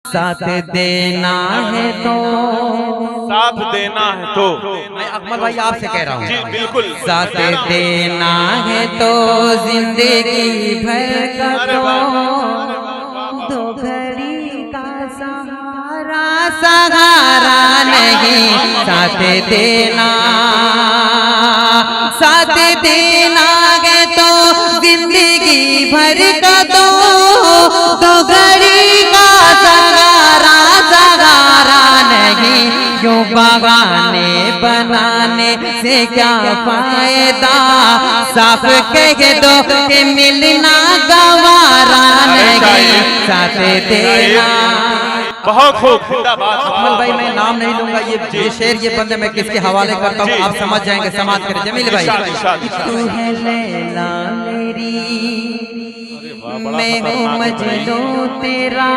साथ देना है तो मैं अकमल भाई आपसे कह रहा हूँ जी बिल्कुल साथ देना है तो जिंदगी भर का दो घड़ी का सहारा सहारा नहीं साथ देना है तो जिंदगी भर का दो घड़ी का सहारा सहारा नहीं यूं बगाने बनाने से क्या फायदा साफ कह दो कि मिलना गवारा नहीं साथ देना। बहुत खूब अकमल भाई मैं नाम नहीं लूंगा ये शेर ये बंदे मैं किसके हवाले करता हूँ आप समझ जाएंगे समाज करें जमील भाई। तू है लैला मेरी मैं हूँ मजनू तेरा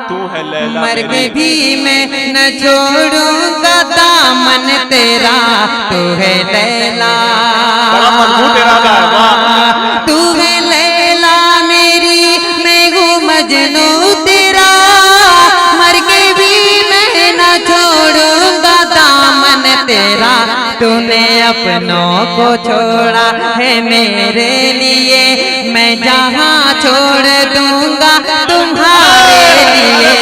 तू है लैला मर के भी मैं न छोड़ूंगा दामन तेरा तू है लैला तू है लैला मेरी मैं हूँ मजनू तेरा मर के भी मैं न छोड़ूंगा दामन तेरा तूने अपनों को छोड़ा है मेरे लिए मैं जहाँ छोड़ दूंगा तुम्हारे लिए।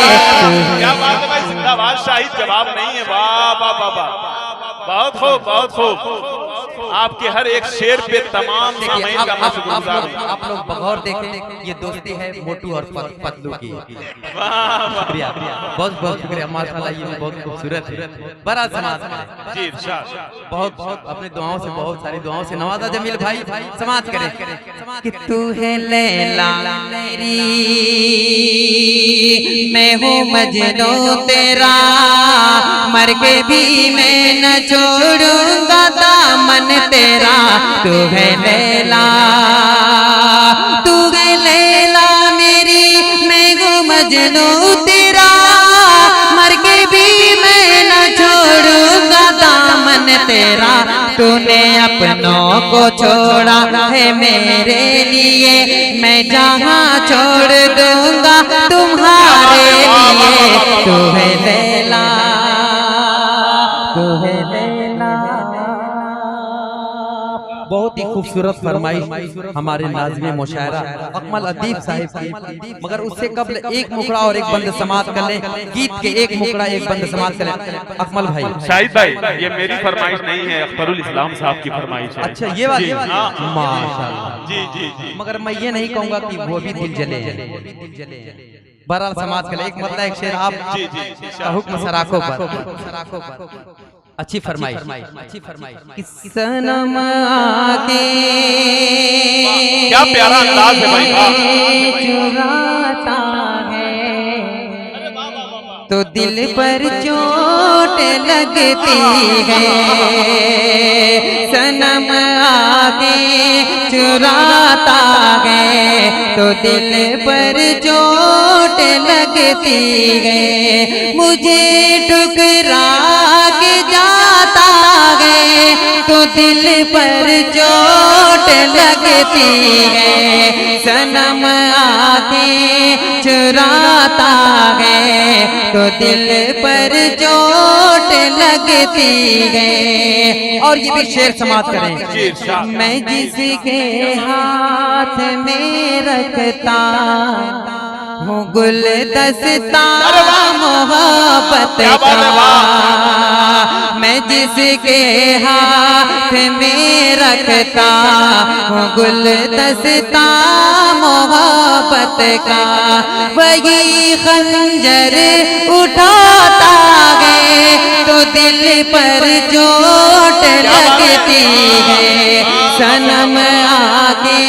क्या बात है भाई जिंदाबाद शाही जवाब नहीं है वाह वाह वाह वाह बहुत खूब बहुत खूब आपके हर एक शेर पे तमाम सामीन का मैं शुक्रगुजार हूं। आप लोग बगौर देखें ये दोस्ती है मोटू और पतलू की। शुक्रिया बहुत बहुत शुक्रिया माशाल्लाह ये बहुत खूबसूरत है बड़ा समाज जी इरशाद बहुत बहुत अपनी दुआओं से बहुत सारी दुआओं से नवाजा जमील भाई समाज करे कि तू है लैला मेरी मैं हूँ मजनू तेरा मर के भी मैं न छोड़ूंगा दामन तेरा तू है लैला मेरी मैं हूँ मजनू तेरा मर के भी मैं न छोड़ूंगा दामन तेरा तूने अपनों को छोड़ा है मेरे लिए मैं जहाँ छोड़ दूंगा तुम्हारे लिए तू है लैला तू है लैला। बहुत ही खूबसूरत फरमाइश हमारे नाज़िम मुशायरा अकमल अदीब साहिब की मगर उससे कबल एक मुखड़ा और एक बंद समात कर ले गीत के एक मुखड़ा एक बंद समात कर ले अकमल भाई। शाहिद भाई ये मेरी फरमाइश नहीं है अख्तरुल इस्लाम साहब की फरमाइश है। अच्छा ये बात माशाल्लाह जी जी जी मगर मैं ये नहीं कहूंगा कि वो भी दिल जले बहरहाल समाज के लिए एक मतलब एक शेर आप का हुक्म सराखों पर अच्छी फरमाइश सनम आके क्या प्यारा अंदाज है भाई चुराता है तो दिल पर चोट लगती है सनम आके चुराता है तो दिल पर चोट लगती है मुझे ठुकरा के जाता है तो दिल पर चोट लगती है सनम आके चुराता है तो दिल पर चोट लगती है। और ये भी शेर समाप्त करें मैं जिसके हाथ में रखता हूँ गुलदस्ता मोहब्बत का मैं जिसके हाथ में रखता हूँ गुलदस्ता मोहब्बत का वही खंजर उठाता है तो दिल पर चोट लगती है सनम आके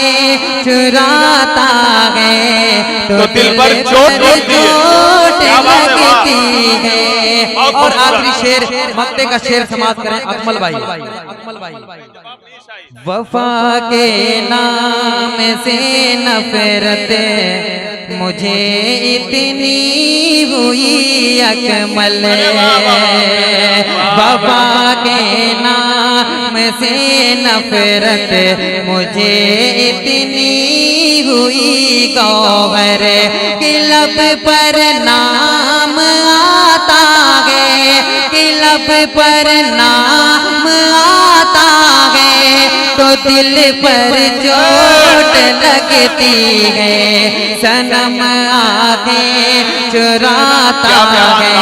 चुराता है तो दिल पर चोट लगती है। और आखिरी शेर मक्ते का शेर समाप्त करें अकमल भाई। वफा के नाम से नफरत मुझे इतनी हुई अकमल वफा के नाम से नफरत मुझे इतनी हुई गौहर के लब पर ना लब पर नाम आता है तो दिल पर चोट लगती है, सनम आगे चुराता है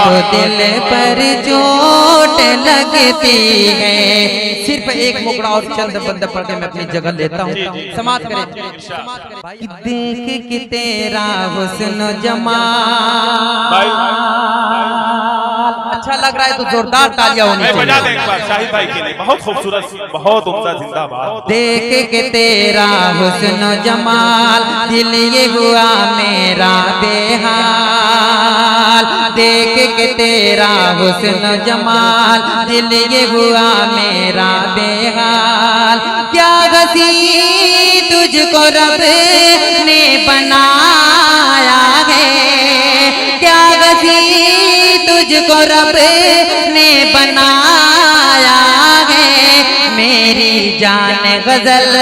तो दिल पर चोट लगती है। सिर्फ एक मुकड़ा और चंद बंद पढ़ के मैं अपनी जगह लेता हूँ, समाप्त करें। देख के तेरा हुस्न जमाल अच्छा लग रहा है तो जोरदार तालियां होनी चाहिए। बजा दें एक बार शाहिद भाई के लिए, बहुत खूबसूरत, बहुत उम्दा, जिंदाबाद। देख के तेरा हुस्न जमाल दिल ये हुआ मेरा बेहाल, देख के तेरा हुस्न जमाल दिल ये हुआ मेरा बेहाल। क्या हसी तुझको रब ने बनाया है, क्या हसी तुझको रब ने बनाया है। मेरी जान गजल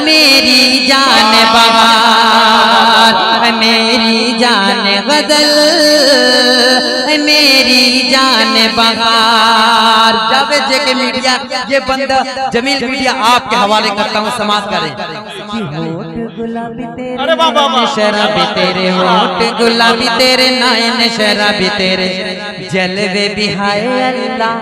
मेरी जान बहार, मेरी जान गजल मेरी जान बहार। जावेद जेके मीडिया ये बंदा जमील मीडिया आपके हवाले करता हूँ, समाप्त करें। होठ गुलाबी तेरे शराबी तेरे, होठ गुलाबी तेरे नयन शराबी तेरे, जलवे भी हाय अल्लाह।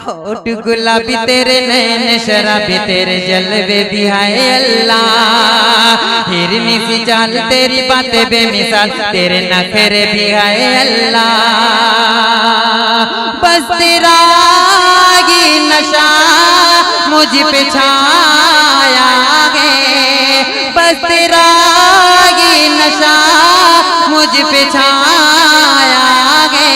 होठ गुलाबी तेरे नैन शराबी तेरे, जलवे भी हाय अल्लाह। हिरनी सी चाल तेरी बातें बेमिसाल, तेरे नखरे भी हाय अल्लाह। बस तेरा ही नशा मुझ पे छाया है, बस तेरा ही नशा मुझ पे छाया है।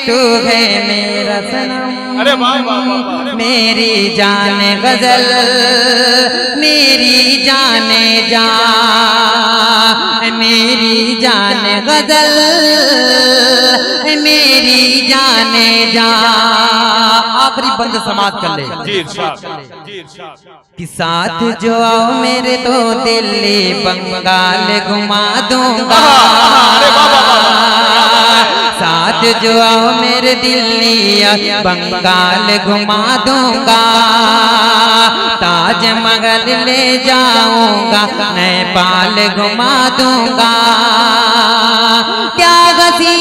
तू है मेरा सनम अरे वाह वाह वाह, मेरी जान गजल मेरी जाने जा, मेरी जान गजल मेरी जाने जा। आखिरी बंद समाप्त कर ले। जी इरशाद, जी इरशाद। कि साथ जो आओ मेरे तो दिल्ली बंगाल घुमा दूंगा, साथ जो आओ मेरे दिल्ली बंगाल घुमा दूंगा। ताजमहल ले जाऊंगा, नेपाल घुमा दूंगा। क्या हसी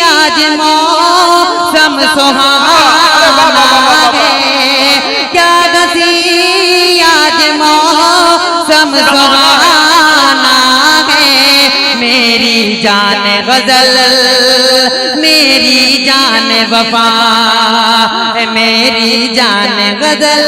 आज मौसम सुहाना है, क्या हसी आज मौसम सुहाना है। मेरी जान गजल मेरी जान वफा, मेरी जान गजल